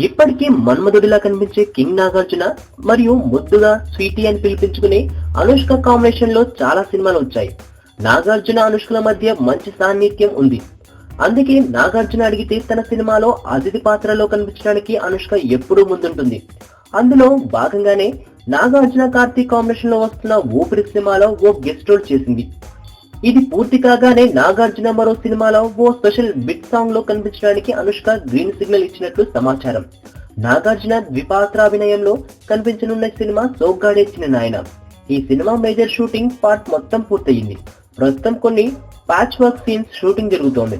ఇప్పటికీ మన్మధుడిలా కనిపించే కింగ్ నాగార్జున మరియు ముద్దుగా స్వీటీ అని పిలిపించుకునే అనుష్క కాంబినేషన్ లో చాలా సినిమాలు వచ్చాయి. నాగార్జున అనుష్కల మధ్య మంచి సాన్నిధ్యం ఉంది. అందుకే నాగార్జున అడిగితే తన సినిమాలో అతిథి పాత్రలో కనిపించడానికి అనుష్క ఎప్పుడూ ముందుంటుంది. అందులో భాగంగానే నాగార్జున కార్తీక్ కాంబినేషన్ లో వస్తున్న ఊపిరి సినిమాలో ఓ గెస్ట్ రోల్ చేసింది. ఇది పూర్తి కాగానే నాగార్జున మరో సినిమాలో ఓ స్పెషల్ బిట్ సాంగ్ లో కనిపించడానికి అనుష్క గ్రీన్ సిగ్నల్ ఇచ్చినట్లు సమాచారం. నాగార్జున ద్విపాత్రాభినయంలో కనిపించనున్న సినిమా సోగ్గాడే చిన్న నాయన. ఈ సినిమా మేజర్ షూటింగ్ పార్ట్ మొత్తం పూర్తయింది. ప్రస్తుతం కొన్ని ప్యాచ్ వర్క్ సీన్స్ షూటింగ్ జరుగుతోంది.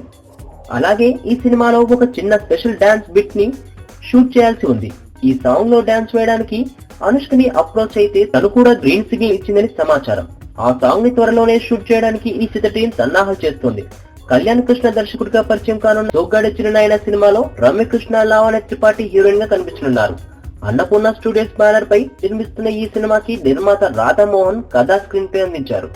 అలాగే ఈ సినిమాలో ఒక చిన్న స్పెషల్ డాన్స్ బిట్ ని షూట్ చేయాల్సి ఉంది. ఈ సాంగ్ లో డాన్స్ వేయడానికి అనుష్కని అప్రోచ్ అయితే తను కూడా గ్రీన్ సిగ్నల్ ఇచ్చిందని సమాచారం. ఆ సాంగ్ ని త్వరలోనే షూట్ చేయడానికి ఈ చిత్ర టీం సన్నాహాలు చేస్తోంది. కళ్యాణ్ కృష్ణ దర్శకుడిగా పరిచయం కానున్న సోగ్గాడే చిరునాయన సినిమాలో రమ్యకృష్ణ, లావణ్య త్రిపాఠి హీరోయిన్ గా కనిపించనున్నారు. అన్నపూర్ణ స్టూడియోస్ బ్యానర్ పై నిర్మిస్తున్న ఈ సినిమాకి నిర్మాత రాధామోహన్ కథా స్క్రీన్ ప్లే అందించారు.